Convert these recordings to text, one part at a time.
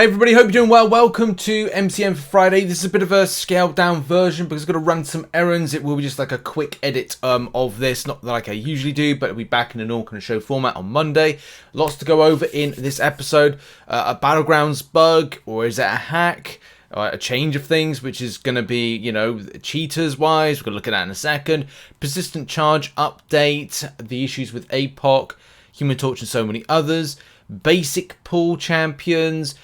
Hey everybody, hope you're doing well. Welcome to MCN for Friday. This is a bit of a scaled down version because I've got to run some errands. It will be just like a quick edit of this, not like I usually do, but it'll be back in a normal kind of show format on Monday. Lots to go over in this episode. A Battlegrounds bug, or is it a hack? A change of things, which is going to be, you know, cheaters wise. We're going to look at that in a second. Persistent charge update, the issues with APOC, Human Torch and so many others. Basic pool champions.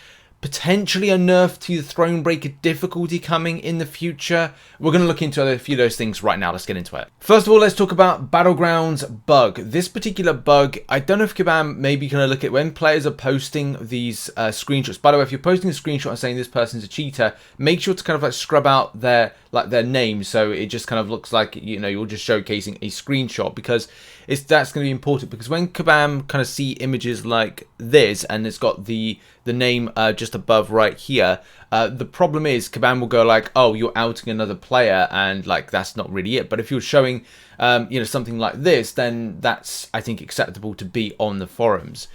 Potentially a nerf to the Thronebreaker difficulty coming in the future. We're going to look into a few of those things right now. Let's get into it. First of all, let's talk about Battlegrounds bug. This particular bug, I don't know if Kabam maybe going to look at when players are posting these screenshots. By the way, if you're posting a screenshot and saying this person's a cheater, make sure to kind of like scrub out their name, so it just kind of looks like, you know, you're just showcasing a screenshot, because that's going to be important. Because when Kabam kind of see images like this and it's got the name just above right here, the problem is Kabam will go like, oh, you're outing another player, and like that's not really it. But if you're showing you know, something like this, then that's, I think, acceptable to be on the forums.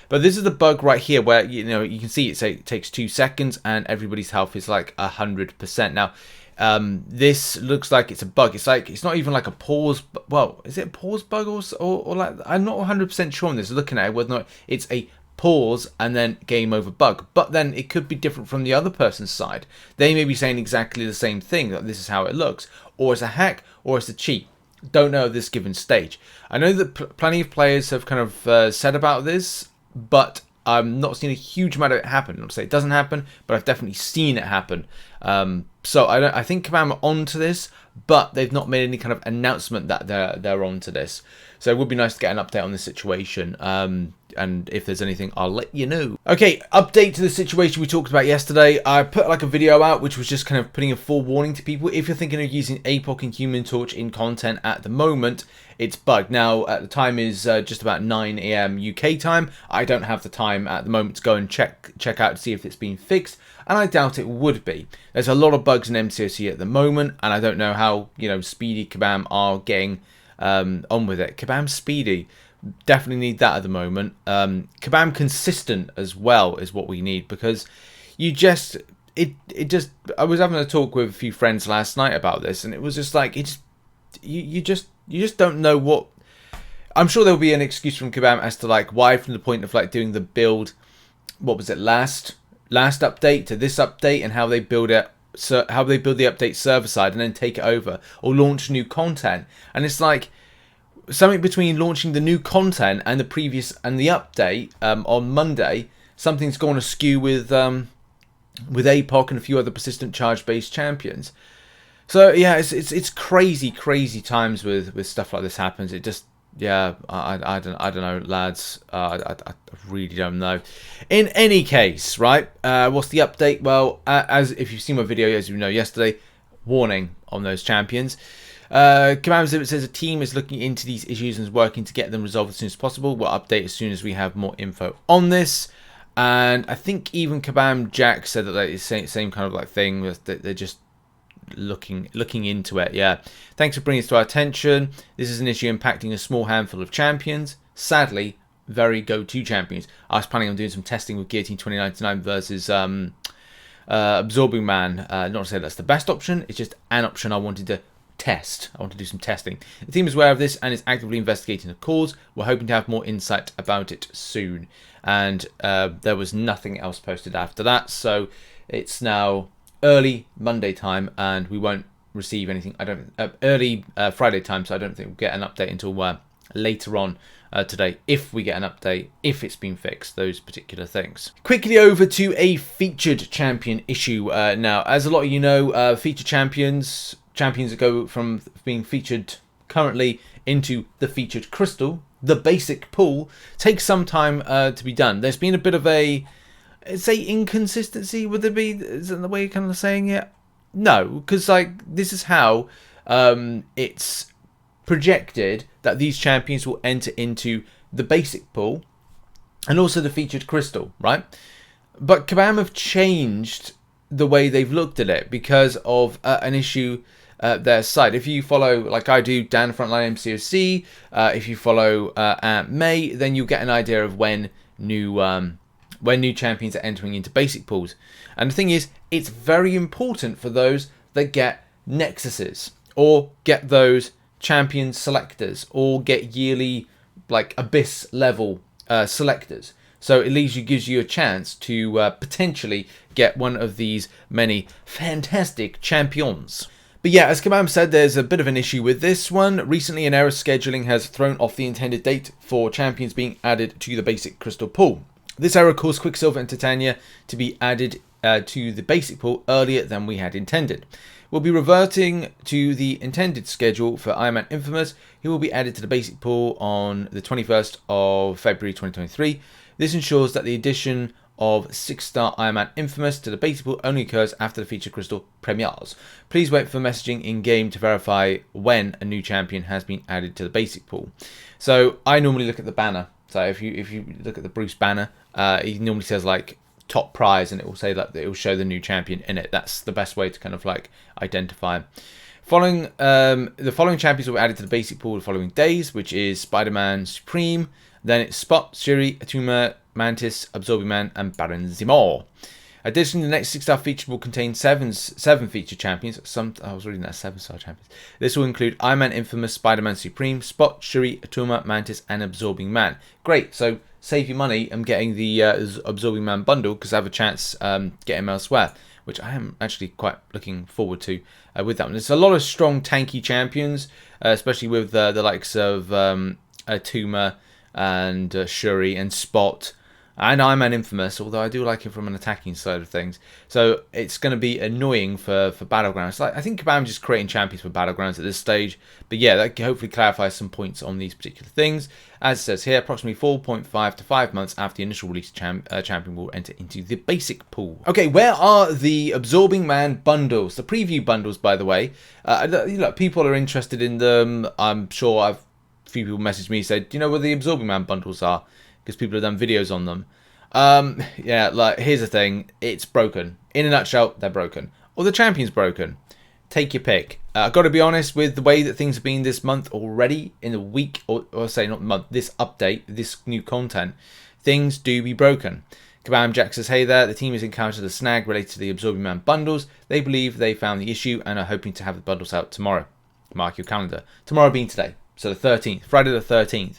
But this is the bug right here where, you know, you can see it takes 2 seconds and everybody's health is like 100%. Now this looks like it's a bug. It's like, it's not even like a pause. Well, is it a pause bug or like, I'm not 100% sure on this. Looking at it, whether or not it's a pause and then game over bug. But then it could be different from the other person's side. They may be saying exactly the same thing, that this is how it looks, or it's a hack, or it's a cheat. Don't know at this given stage. I know that plenty of players have kind of said about this, but I've not seen a huge amount of it happen. I'm not saying it doesn't happen, but I've definitely seen it happen. So I think Kabam are onto this, but they've not made any kind of announcement that they're onto this. So it would be nice to get an update on this situation. And if there's anything, I'll let you know. Okay, update to the situation we talked about yesterday. I put like a video out which was just kind of putting a forewarning to people. If you're thinking of using APOC and Human Torch in content at the moment, it's bugged. Now, at the time is just about 9 AM UK time. I don't have the time at the moment to go and check out to see if it's been fixed, and I doubt it would be. There's a lot of bugs in MCOC at the moment, and I don't know how, you know, speedy Kabam are getting on with it. Kabam speedy. Definitely need that at the moment. Kabam consistent as well is what we need, because you just I was having a talk with a few friends last night about this, and it was just like, you just don't know what. I'm sure there'll be an excuse from Kabam as to like why, from the point of like doing the build, what was it, last update to this update, and how they build it, so how they build the update server side and then take it over or launch new content. And it's like something between launching the new content and the previous and the update on Monday, something's going askew with APOC and a few other persistent charge based champions. So yeah, it's crazy times with stuff like this happens. It just, yeah, I don't know, lads. I really don't know. In any case, right? What's the update? Well, as if you've seen my video, as you know, yesterday, warning on those champions. Command Exhibit says a team is looking into these issues and is working to get them resolved as soon as possible. We'll update as soon as we have more info on this. And I think even Kabam Jack said that it's the same kind of like thing, that they're just looking into it. Yeah, thanks for bringing this to our attention. This is an issue impacting a small handful of champions. Sadly, very go-to champions. I was planning on doing some testing with Guillotine 2099 versus Absorbing Man. Not to say that's the best option, it's just an option I wanted to test. I want to do some testing. The team is aware of this and is actively investigating the cause. We're hoping to have more insight about it soon. And there was nothing else posted after that, so it's now early Monday time and we won't receive anything. Early Friday time, so I don't think we'll get an update until later on today, if we get an update, if it's been fixed, those particular things. Quickly over to a featured champion issue now. As a lot of you know, featured champions that go from being featured currently into the featured crystal, the basic pool, takes some time to be done. There's been a bit of a, say, inconsistency. Would there be? Is that the way you're kind of saying it? No, because like this is how it's projected that these champions will enter into the basic pool and also the featured crystal, right? But Kabam have changed the way they've looked at it because of an issue their side. If you follow, like I do, Dan Frontline MCOC, if you follow Aunt May, then you'll get an idea of when new when new champions are entering into basic pools. And the thing is, it's very important for those that get Nexuses, or get those champion selectors, or get yearly like Abyss level selectors. So it gives you a chance to potentially get one of these many fantastic champions. But yeah, as Kabam said, there's a bit of an issue with this one. Recently, an error scheduling has thrown off the intended date for champions being added to the basic crystal pool. This error caused Quicksilver and Titania to be added to the basic pool earlier than we had intended. We'll be reverting to the intended schedule for Iron Man Infamous. He will be added to the basic pool on the 21st of February 2023. This ensures that the addition of 6-star Iron Man Infamous to the basic pool only occurs after the feature crystal premieres. Please wait for messaging in-game to verify when a new champion has been added to the basic pool. So I normally look at the banner. So if you look at the Bruce banner, he normally says like top prize, and it will say that it will show the new champion in it. That's the best way to kind of like identify. The following champions will be added to the basic pool the following days, which is Spider-Man Supreme, then it's Spot, Shuri, Atuma, Mantis, Absorbing Man, and Baron Zemo. Additionally, the next 6-star feature will contain seven featured champions. I was reading that 7-star champions. This will include Iron Man Infamous, Spider-Man Supreme, Spot, Shuri, Atuma, Mantis, and Absorbing Man. Great, so save your money and getting the Absorbing Man bundle, because I have a chance get him elsewhere, which I am actually quite looking forward to with that one. There's a lot of strong tanky champions, especially with the likes of Atuma and Shuri and Spot and Iron Man Infamous, although I do like him from an attacking side of things. So it's going to be annoying for Battlegrounds. I think Kabam just creating champions for Battlegrounds at this stage. But yeah, that hopefully clarifies some points on these particular things. As it says here, approximately 4.5 to 5 months after the initial release, champion will enter into the basic pool. Okay, where are the Absorbing Man bundles? The preview bundles, by the way. Look, people are interested in them. I'm sure a few people messaged me and said, do you know where the Absorbing Man bundles are? Because people have done videos on them. Yeah, like, here's the thing. It's broken. In a nutshell, they're broken. Or the champion's broken. Take your pick. I've got to be honest with the way that things have been this month already, in the week, or say not month, this update, this new content, things do be broken. Kabam Jack says, hey there, the team has encountered a snag related to the Absorbing Man bundles. They believe they found the issue and are hoping to have the bundles out tomorrow. Mark your calendar. Tomorrow being today. So the 13th, Friday the 13th.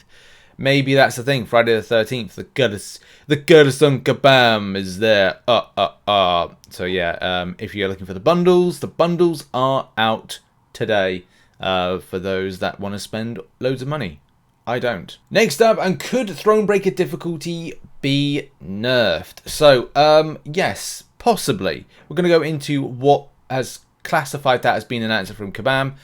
Maybe that's the thing. Friday the 13th, the goddess on Kabam is there. So yeah, if you're looking for the bundles are out today for those that want to spend loads of money. I don't. Next up, and could Thronebreaker difficulty be nerfed? So, yes, possibly. We're going to go into what has classified that as being an answer from Kabam.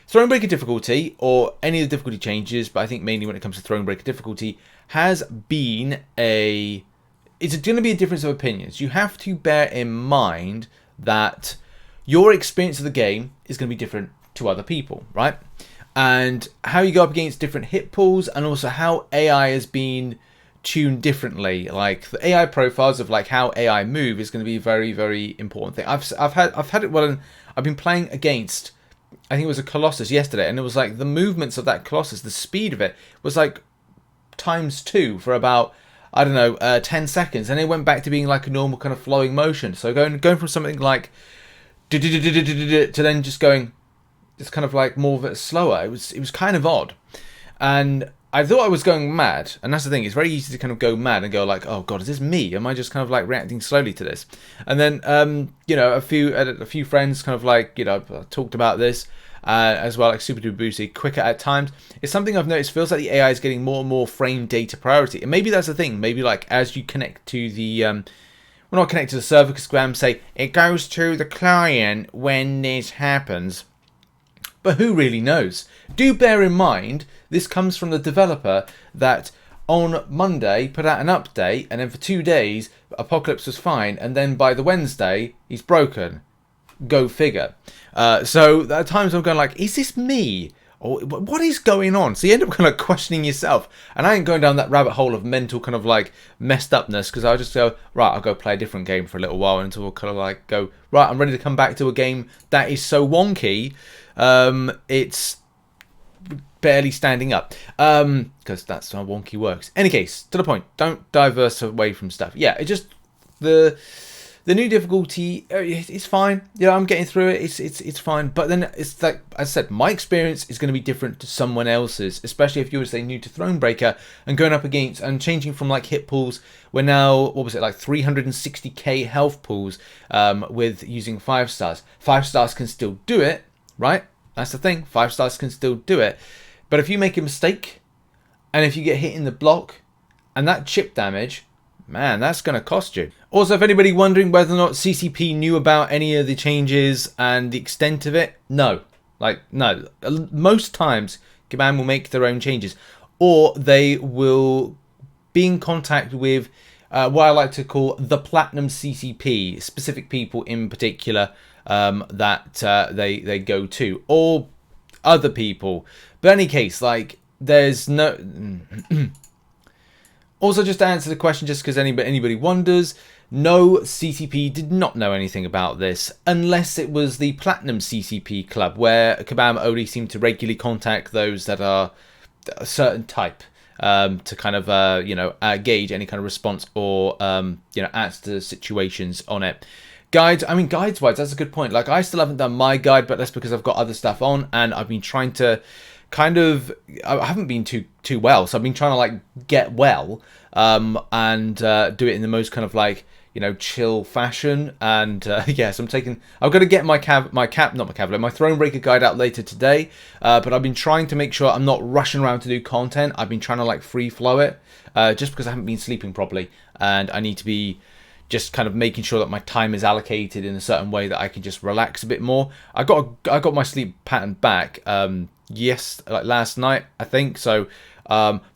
Thronebreaker difficulty, or any of the difficulty changes, but I think mainly when it comes to Thronebreaker difficulty, has been it's going to be a difference of opinions. You have to bear in mind that your experience of the game is going to be different to other people, right? And how you go up against different hit pools, and also how AI has been tuned differently. Like the AI profiles of like how AI move is going to be a very, very important thing. I've had it well, and I've been playing against, I think it was a Colossus yesterday, and it was like the movements of that Colossus, the speed of it was like ×2 for about, I don't know, 10 seconds, and it went back to being like a normal kind of flowing motion. So going from something like to then just going, it's kind of like more of it slower. It was kind of odd, and I thought I was going mad. And that's the thing; it's very easy to kind of go mad and go like, "Oh God, is this me? Am I just kind of like reacting slowly to this?" And then, you know, a few friends kind of like, you know, talked about this as well, like Super Duper Boozy, quicker at times. It's something I've noticed. Feels like the AI is getting more and more frame data priority, and maybe that's the thing. Maybe like as you connect to the we're not connected to the server, because Graham say it goes to the client when this happens. But who really knows? Do bear in mind, this comes from the developer that on Monday put out an update, and then for 2 days, Apocalypse was fine, and then by the Wednesday, he's broken. Go figure. So at times I'm going like, is this me? Or what is going on? So you end up kind of questioning yourself. And I ain't going down that rabbit hole of mental kind of like messed upness, because I'll just go, right, I'll go play a different game for a little while until we'll kind of like go, right, I'm ready to come back to a game that is so wonky. It's barely standing up, because that's how wonky works. Any case, to the point, don't diverse away from stuff. Yeah, it just, the new difficulty, it's fine. You know, I'm getting through it. It's fine. But then it's like I said, my experience is going to be different to someone else's, especially if you were, say, new to Thronebreaker and going up against and changing from like hit pools. We're now, what was it, like 360k health pools with using 5 stars. 5 stars can still do it, right? That's the thing. 5 stars can still do it. But if you make a mistake and if you get hit in the block and that chip damage, man, that's going to cost you. Also, if anybody wondering whether or not CCP knew about any of the changes and the extent of it, no. Like, no. Most times, Kabam will make their own changes. Or they will be in contact with what I like to call the Platinum CCP. Specific people in particular that they go to. Or other people. But in any case, like, there's no... Also, just to answer the question, just because anybody wonders, no, CCP did not know anything about this, unless it was the Platinum CCP club, where Kabam only seemed to regularly contact those that are a certain type, to kind of, you know, gauge any kind of response or, you know, answer situations on it. Guides, I mean, guides-wise, that's a good point. Like, I still haven't done my guide, but that's because I've got other stuff on, and I've been trying to... kind of, I haven't been too well, so I've been trying to like get well and do it in the most kind of like, you know, chill fashion. And yes, I'm got to get my Thronebreaker guide out later today, but I've been trying to make sure I'm not rushing around to do content. I've been trying to like free flow it, just because I haven't been sleeping properly, and I need to be just kind of making sure that my time is allocated in a certain way that I can just relax a bit more. I got my sleep pattern back like last night, I think. So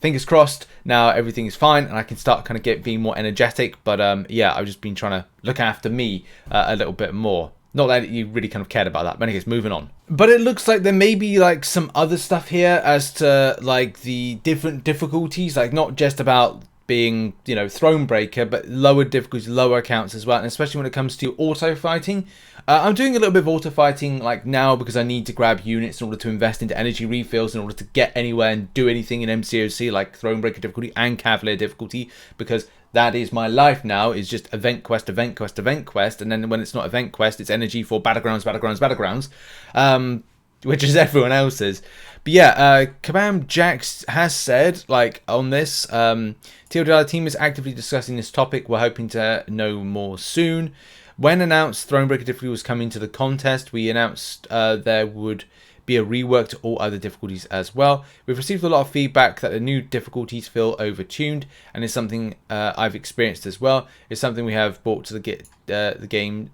fingers crossed now everything is fine and I can start kind of being more energetic. But yeah, I've just been trying to look after me a little bit more. Not that you really kind of cared about that, but anyways, moving on. But it looks like there may be like some other stuff here as to like the different difficulties, like not just about being, you know, Thronebreaker, but lower difficulties, lower accounts as well, and especially when it comes to auto fighting. I'm doing a little bit of auto fighting like now because I need to grab units in order to invest into energy refills in order to get anywhere and do anything in MCOC like Thronebreaker difficulty and Cavalier difficulty, because that is my life now, is just event quest, event quest, event quest, and then when it's not event quest, it's energy for battlegrounds, which is everyone else's. But yeah, Kabam Jax has said, like, on this, TLDR team is actively discussing this topic. We're hoping to know more soon. When announced Thronebreaker difficulty was coming to the contest, we announced there would be a rework to all other difficulties as well. We've received a lot of feedback that the new difficulties feel overtuned, and it's something I've experienced as well. It's something we have brought to the game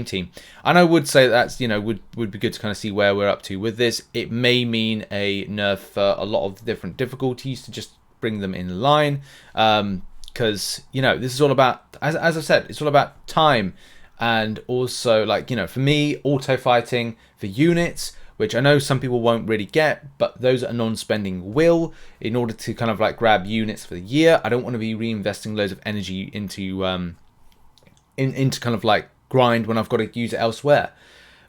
team, and I would say that's, you know, would be good to kind of see where we're up to with this. It may mean a nerf for a lot of the different difficulties to just bring them in line, because, you know, this is all about, as I said, it's all about time. And also, like, you know, for me, auto fighting for units, which I know some people won't really get, but those that are non-spending will, in order to kind of like grab units for the year. I don't want to be reinvesting loads of energy into into kind of like grind when I've got to use it elsewhere.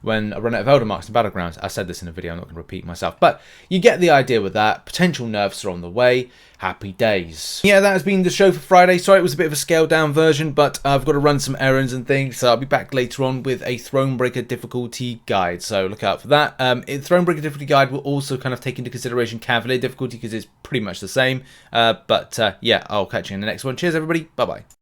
When I run out of Elder Marks and Battlegrounds. I said this in a video, I'm not going to repeat myself. But you get the idea with that. Potential nerfs are on the way. Happy days. Yeah, that has been the show for Friday. Sorry it was a bit of a scaled down version, but I've got to run some errands and things. So I'll be back later on with a Thronebreaker difficulty guide. So look out for that. Thronebreaker difficulty guide will also kind of take into consideration Cavalier difficulty because it's pretty much the same. But yeah, I'll catch you in the next one. Cheers, everybody. Bye-bye.